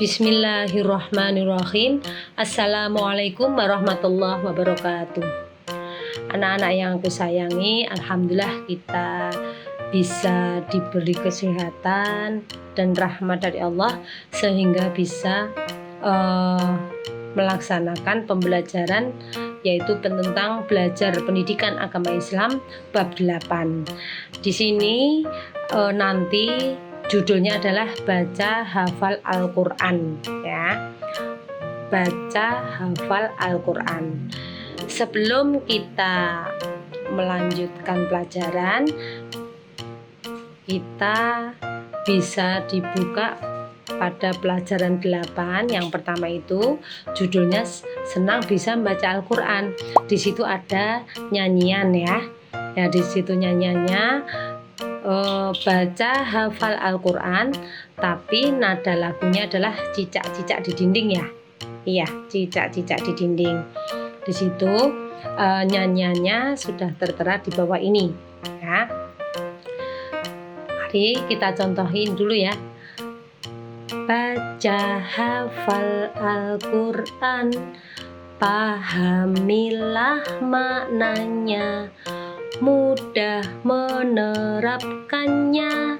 Bismillahirrahmanirrahim. Assalamualaikum warahmatullahi wabarakatuh. Anak-anak yang aku sayangi, alhamdulillah kita bisa diberi kesehatan dan rahmat dari Allah sehingga bisa melaksanakan pembelajaran, yaitu tentang belajar pendidikan agama Islam bab 8. Di sini nanti judulnya adalah baca hafal Al-Quran, ya. Baca hafal Al-Quran. Sebelum kita melanjutkan pelajaran, kita bisa dibuka pada pelajaran 8. Yang pertama itu judulnya senang bisa membaca Al-Quran. Di situ ada nyanyian, ya. Ya, di situ nyanyiannya baca hafal Al-Quran, tapi nada lagunya adalah cicak-cicak di dinding, ya. Iya, cicak-cicak di dinding. Di situ nyanyiannya sudah tertera di bawah ini, ya. Mari kita contohin dulu, ya. Baca hafal Al-Quran, pahamilah maknanya, mudah menerapkannya,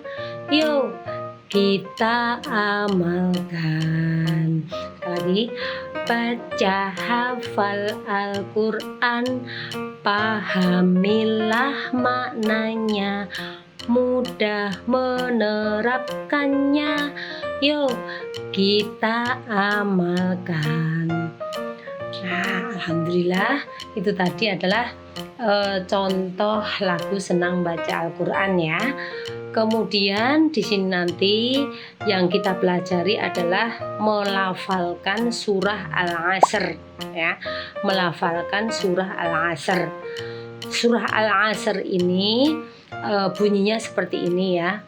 yuk kita amalkan. Sekali lagi, baca hafal Al-Quran, pahamilah maknanya, mudah menerapkannya, yuk kita amalkan. Nah, alhamdulillah itu tadi adalah contoh lagu senang baca Al-Quran, ya. Kemudian di sini nanti yang kita pelajari adalah melafalkan surah Al-Asr, ya. Melafalkan surah Al-Asr. Surah Al-Asr ini bunyinya seperti ini, ya.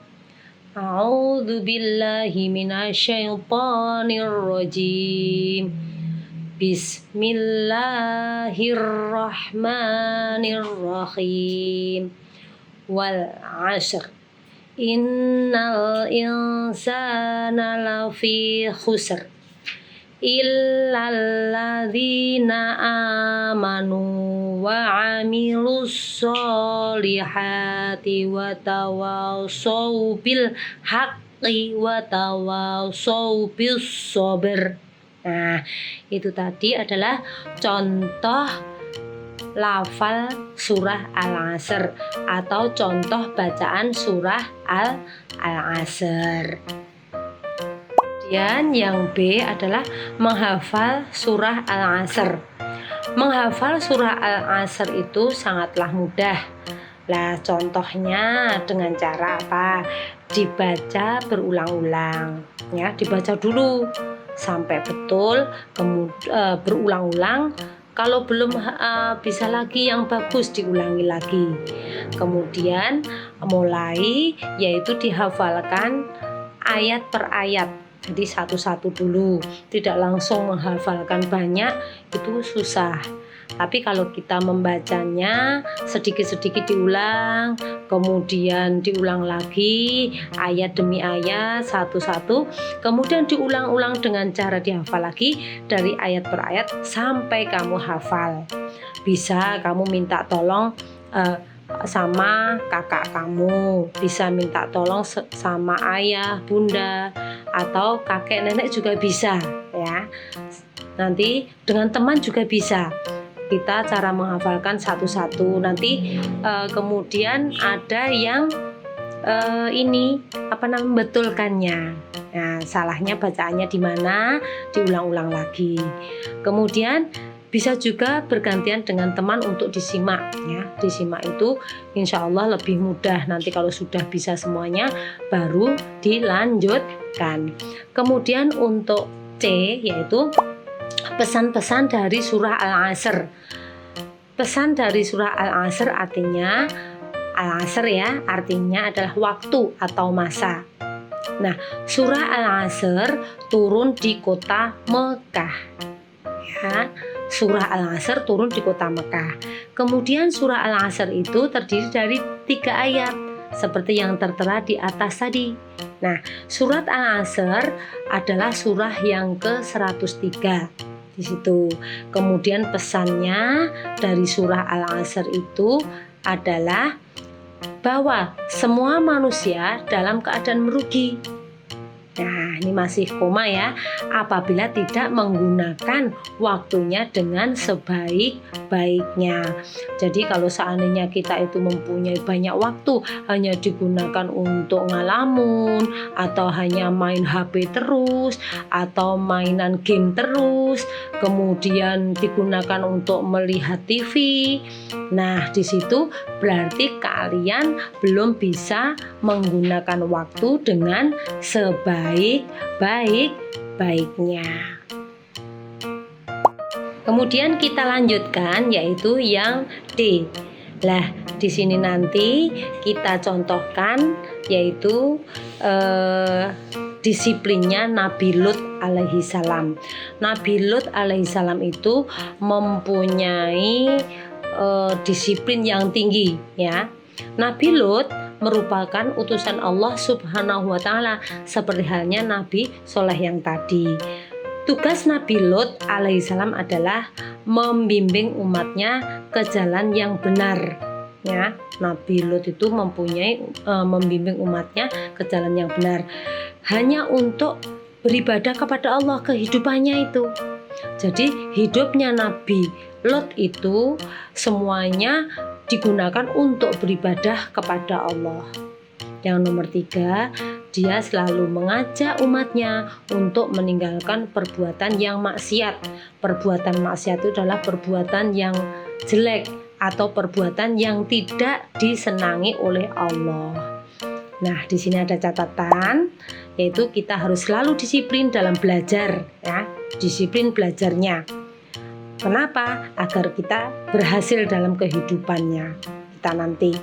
A'udzubillahi minasyaitonirrajim. Bismillahirrahmanirrahim. Wal 'ashr. Innal insana lafi khusr. Illal ladzina amanu wa 'amilus solihati wa tawassaw bil haqqi wa tawassaw bis sabr. Nah, itu tadi adalah contoh lafal surah Al-Asr atau contoh bacaan surah Al-Asr. Kemudian yang B adalah menghafal surah Al-Asr. Menghafal surah Al-Asr itu sangatlah mudah. Lah, contohnya dengan cara apa? Dibaca berulang-ulang, ya. Dibaca dulu sampai betul, kemudian berulang-ulang. Kalau belum bisa lagi yang bagus, diulangi lagi. Kemudian mulai, yaitu dihafalkan ayat per ayat. Jadi satu-satu dulu, tidak langsung menghafalkan banyak, itu susah. Tapi kalau kita membacanya sedikit-sedikit diulang, kemudian diulang lagi ayat demi ayat satu-satu, kemudian diulang-ulang dengan cara dihafal lagi dari ayat per ayat sampai kamu hafal. Bisa kamu minta tolong sama kakak kamu, bisa minta tolong sama ayah, bunda, atau kakek nenek juga bisa, ya. Nanti dengan teman juga bisa. Kita cara menghafalkan satu-satu. Nanti kemudian ada yang membetulkannya. Nah, salahnya bacaannya di mana, diulang-ulang lagi. Kemudian bisa juga bergantian dengan teman untuk disimak, ya. Disimak itu insya Allah lebih mudah. Nanti kalau sudah bisa semuanya, baru dilanjutkan. Kemudian untuk C, yaitu pesan-pesan dari surah Al-Asr. Pesan dari surah Al-Asr artinya, Al-Asr, ya, artinya adalah waktu atau masa. Nah, surah Al-Asr turun di kota Mekah, ya. Surah Al-Asr turun di kota Mekah. Kemudian surah Al-Asr itu terdiri dari 3 ayat seperti yang tertera di atas tadi. Nah, surat Al-Asr adalah surah yang ke-103 di situ. Kemudian pesannya dari surah Al-Asr itu adalah bahwa semua manusia dalam keadaan merugi. Nah, ini masih koma ya, apabila tidak menggunakan waktunya dengan sebaik-baiknya. Jadi kalau seandainya kita itu mempunyai banyak waktu hanya digunakan untuk ngalamun, atau hanya main HP terus, atau mainan game terus, kemudian digunakan untuk melihat TV. Nah, di situ berarti kalian belum bisa menggunakan waktu dengan sebaik-baiknya. Kemudian kita lanjutkan yaitu yang D. Lah, di sini nanti kita contohkan yaitu disiplinnya Nabi Lut alaihi salam. Nabi Lut alaihi salam itu mempunyai disiplin yang tinggi ya. Nabi Lut merupakan utusan Allah Subhanahu wa taala seperti halnya Nabi Soleh yang tadi. Tugas Nabi Lut alaihissalam adalah membimbing umatnya ke jalan yang benar ya. Nabi Lut itu membimbing umatnya ke jalan yang benar hanya untuk beribadah kepada Allah, kehidupannya itu. Jadi hidupnya Nabi Lut itu semuanya digunakan untuk beribadah kepada Allah. Yang nomor 3, dia selalu mengajak umatnya untuk meninggalkan perbuatan yang maksiat. Perbuatan maksiat itu adalah perbuatan yang jelek atau perbuatan yang tidak disenangi oleh Allah. Nah, di sini ada catatan, yaitu kita harus selalu disiplin dalam belajar ya, disiplin belajarnya. Kenapa? Agar kita berhasil dalam kehidupannya. Kita nanti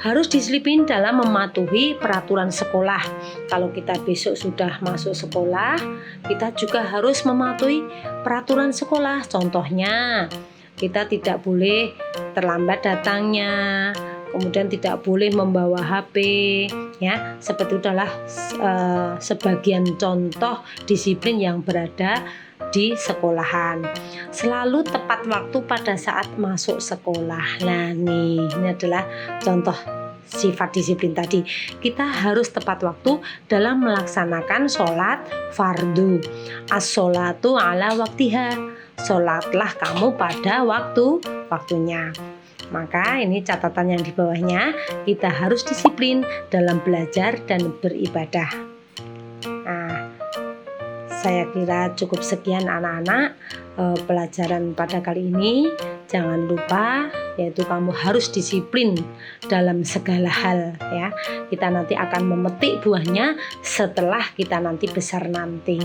harus disiplin dalam mematuhi peraturan sekolah. Kalau kita besok sudah masuk sekolah, kita juga harus mematuhi peraturan sekolah. Contohnya, kita tidak boleh terlambat datangnya, kemudian tidak boleh membawa HP ya. Seperti itu adalah sebagian contoh disiplin yang berada di sekolahan. Selalu tepat waktu pada saat masuk sekolah. Nah ini adalah contoh sifat disiplin tadi. Kita harus tepat waktu dalam melaksanakan sholat fardu. As-sholatu ala waktiha. Sholatlah kamu pada waktunya. Maka ini catatan yang di bawahnya, kita harus disiplin dalam belajar dan beribadah. Nah, saya kira cukup sekian anak-anak pelajaran pada kali ini. Jangan lupa yaitu kamu harus disiplin dalam segala hal ya. Kita nanti akan memetik buahnya setelah kita nanti besar nanti.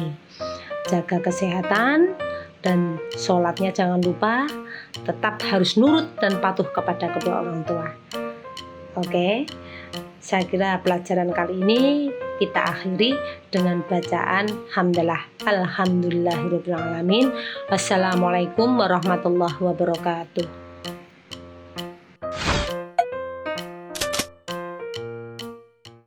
Jaga kesehatan dan sholatnya jangan lupa, tetap harus nurut dan patuh kepada kedua orang tua. Oke, saya kira pelajaran kali ini kita akhiri dengan bacaan hamdalah. Alhamdulillahirabbil alamin. Wassalamualaikum warahmatullahi wabarakatuh.